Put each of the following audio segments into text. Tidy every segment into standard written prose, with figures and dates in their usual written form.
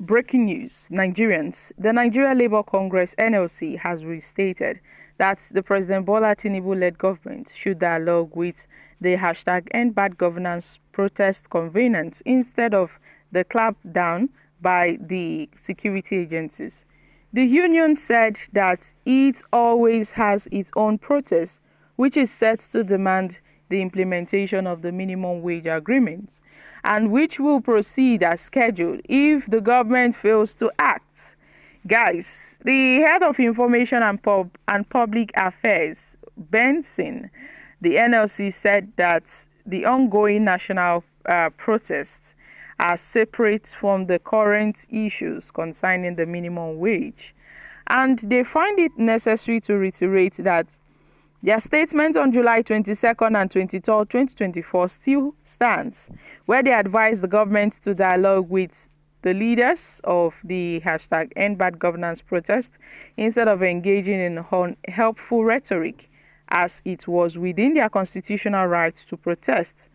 Breaking news, Nigerians. The Nigeria Labour Congress (NLC) has restated that the President Bola Tinubu-led government should dialogue with the #End Bad Governance protest conveners instead of the clampdown by the security agencies. The union said that it always has its own protest, which is set to demand the implementation of the minimum wage agreement, and which will proceed as scheduled if the government fails to act. Guys, the head of information and public affairs, Benson, the NLC, said that the ongoing national protests are separate from the current issues concerning the minimum wage, and they find it necessary to reiterate that their statement on July 22nd and 23rd, 2024 still stands, where they advised the government to dialogue with the leaders of the #End Bad Governance protest instead of engaging in unhelpful rhetoric, as it was within their constitutional right to protest.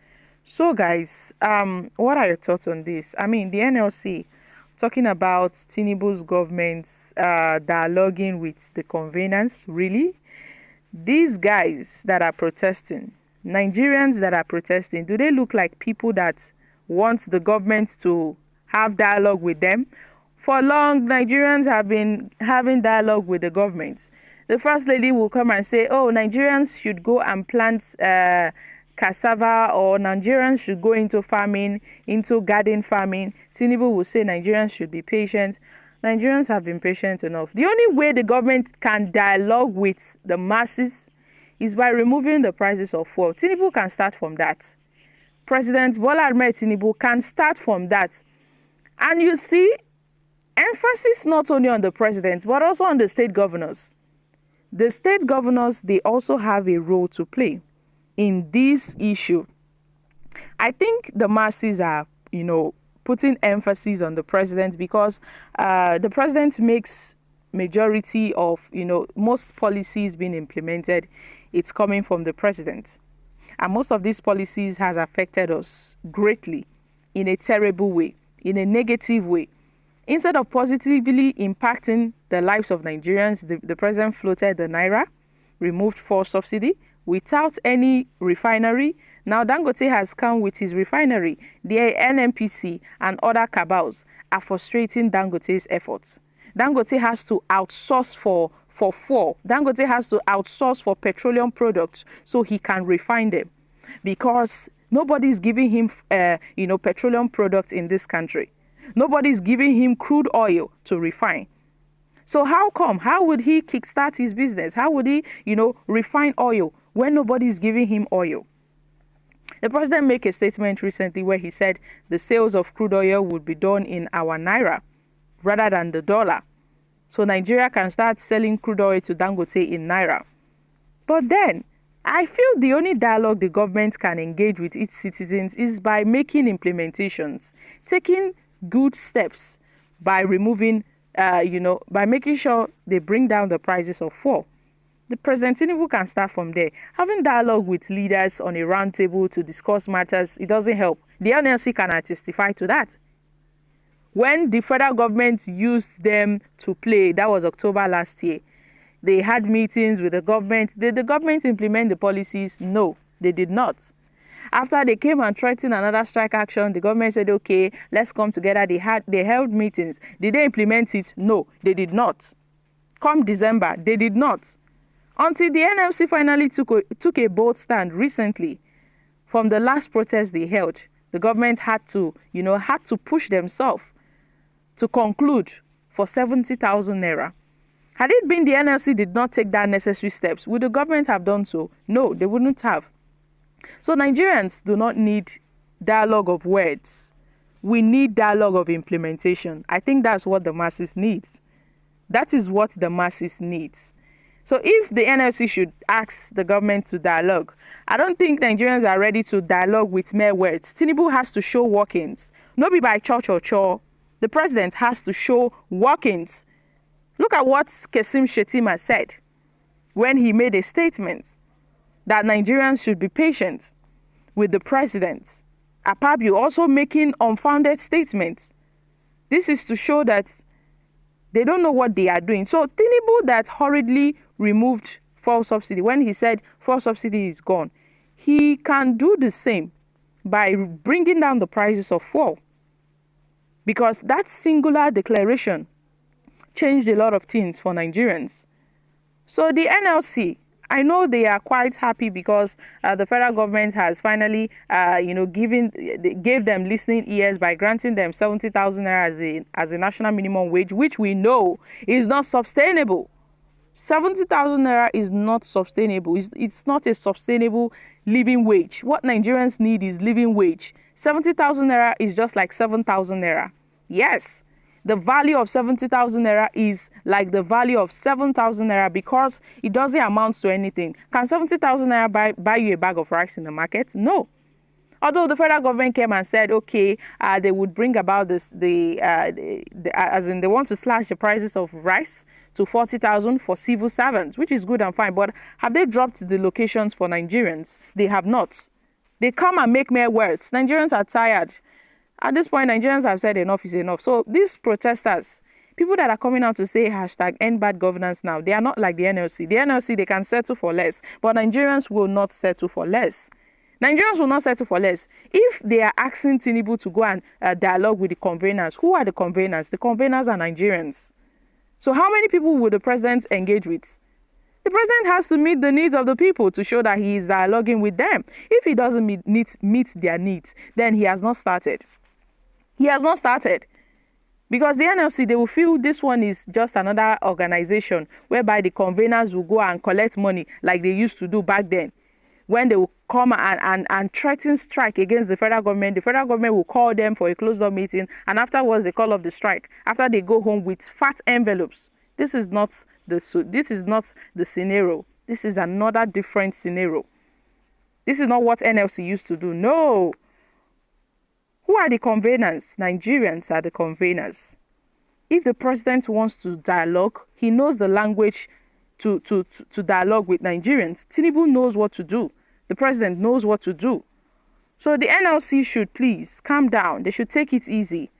So guys, what are your thoughts on this? I mean, the NLC talking about Tinubu's government's dialoguing with the conveners, really? These guys that are protesting, Nigerians that are protesting, do they look like people that want the government to have dialogue with them? For long, Nigerians have been having dialogue with the government. The First Lady will come and say, oh, Nigerians should go and plant cassava, or Nigerians should go into farming, into garden farming. Tinubu will say Nigerians should be patient. Nigerians have been patient enough. The only way the government can dialogue with the masses is by removing the prices of fuel. Tinubu can start from that. President Bola Ahmed Tinubu can start from that. And you see, emphasis not only on the president, but also on the state governors. The state governors, they also have a role to play in this issue. I think the masses are, putting emphasis on the president because the president makes majority of, most policies being implemented. It's coming from the president. And most of these policies has affected us greatly in a terrible way, in a negative way. Instead of positively impacting the lives of Nigerians, the president floated the Naira, removed fuel subsidy without any refinery. Now Dangote has come with his refinery. The NNPC and other cabals are frustrating Dangote's efforts. Dangote has to outsource for fuel. Dangote has to outsource for petroleum products so he can refine them, because nobody is giving him, petroleum products in this country. Nobody is giving him crude oil to refine. So how come? How would he kickstart his business? How would he, refine oil when nobody is giving him oil? The president made a statement recently where he said the sales of crude oil would be done in our Naira rather than the dollar. So Nigeria can start selling crude oil to Dangote in Naira. But then, I feel the only dialogue the government can engage with its citizens is by making implementations, taking good steps by removing, by making sure they bring down the prices of fuel. The President Tinubu can start from there. Having dialogue with leaders on a round table to discuss matters, it doesn't help. The NLC can testify to that. When the federal government used them to play, that was October last year, they had meetings with the government. Did the government implement the policies? No, they did not. After they came and threatened another strike action, the government said, okay, let's come together. They held meetings. Did they implement it? No, they did not. Come December, they did not. Until the NLC finally took a bold stand recently. From the last protest they held, the government had to push themselves to conclude for 70,000 naira. Had it been the NLC did not take that necessary steps, would the government have done so? No, they wouldn't have. So Nigerians do not need dialogue of words. We need dialogue of implementation. I think that's what the masses needs. That is what the masses needs. So if the NLC should ask the government to dialogue, I don't think Nigerians are ready to dialogue with mere words. Tinubu has to show workings, not be by church or chore. The president has to show workings. Look at what Kesim Shettima said when he made a statement that Nigerians should be patient with the president. Akpabio also making unfounded statements. This is to show that they don't know what they are doing. So Tinubu that hurriedly removed fuel subsidy, when he said fuel subsidy is gone, he can do the same by bringing down the prices of fuel, because that singular declaration changed a lot of things for Nigerians. So the NLC, I know they are quite happy because the federal government has finally, gave them listening ears by granting them 70,000 naira as a national minimum wage, which we know is not sustainable. 70,000 naira is not sustainable. It's not a sustainable living wage. What Nigerians need is living wage. 70,000 naira is just like 7,000 naira. Yes, the value of 70,000 naira is like the value of 7,000 naira because it doesn't amount to anything. Can 70,000 naira buy you a bag of rice in the market? No. Although the federal government came and said, okay, they would bring about this, as in they want to slash the prices of rice to 40,000 for civil servants, which is good and fine. But have they dropped the locations for Nigerians? They have not. They come and make mere words. Nigerians are tired. At this point, Nigerians have said enough is enough. So these protesters, people that are coming out to say hashtag end bad governance now, they are not like the NLC. The NLC, they can settle for less, but Nigerians will not settle for less. Nigerians will not settle for less. If they are asking Tinubu to go and dialogue with the conveners, who are the conveners? The conveners are Nigerians. So how many people would the president engage with? The president has to meet the needs of the people to show that he is dialoguing with them. If he doesn't meet their needs, then he has not started. He has not started. Because the NLC, they will feel this one is just another organization whereby the conveners will go and collect money like they used to do back then. When they will come and threaten strike against the federal government will call them for a closed-door meeting, and afterwards they call off the strike after they go home with fat envelopes. This is not the scenario. This is another different scenario. This is not what NLC used to do. No. Who are the conveners? Nigerians are the conveners. If the president wants to dialogue, he knows the language to dialogue with Nigerians. Tinubu knows what to do. The president knows what to do. So the NLC should please calm down. They should take it easy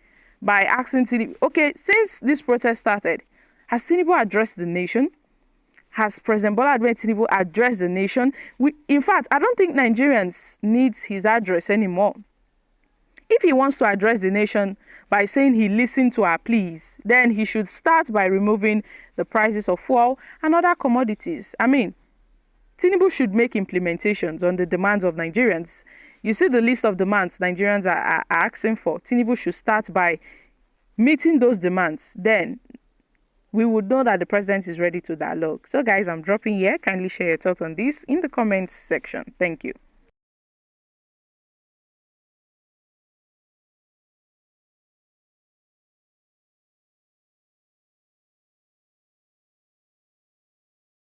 by asking Tinubu, okay, since this protest started, has Tinubu addressed the nation? Has President Bola Tinubu addressed the nation? In fact, I don't think Nigerians need his address anymore. If he wants to address the nation by saying he listened to our pleas, then he should start by removing the prices of fuel and other commodities. I mean, Tinubu should make implementations on the demands of Nigerians. You see the list of demands Nigerians are asking for. Tinubu should start by meeting those demands. Then we would know that the president is ready to dialogue. So guys, I'm dropping here. Kindly share your thoughts on this in the comments section. Thank you.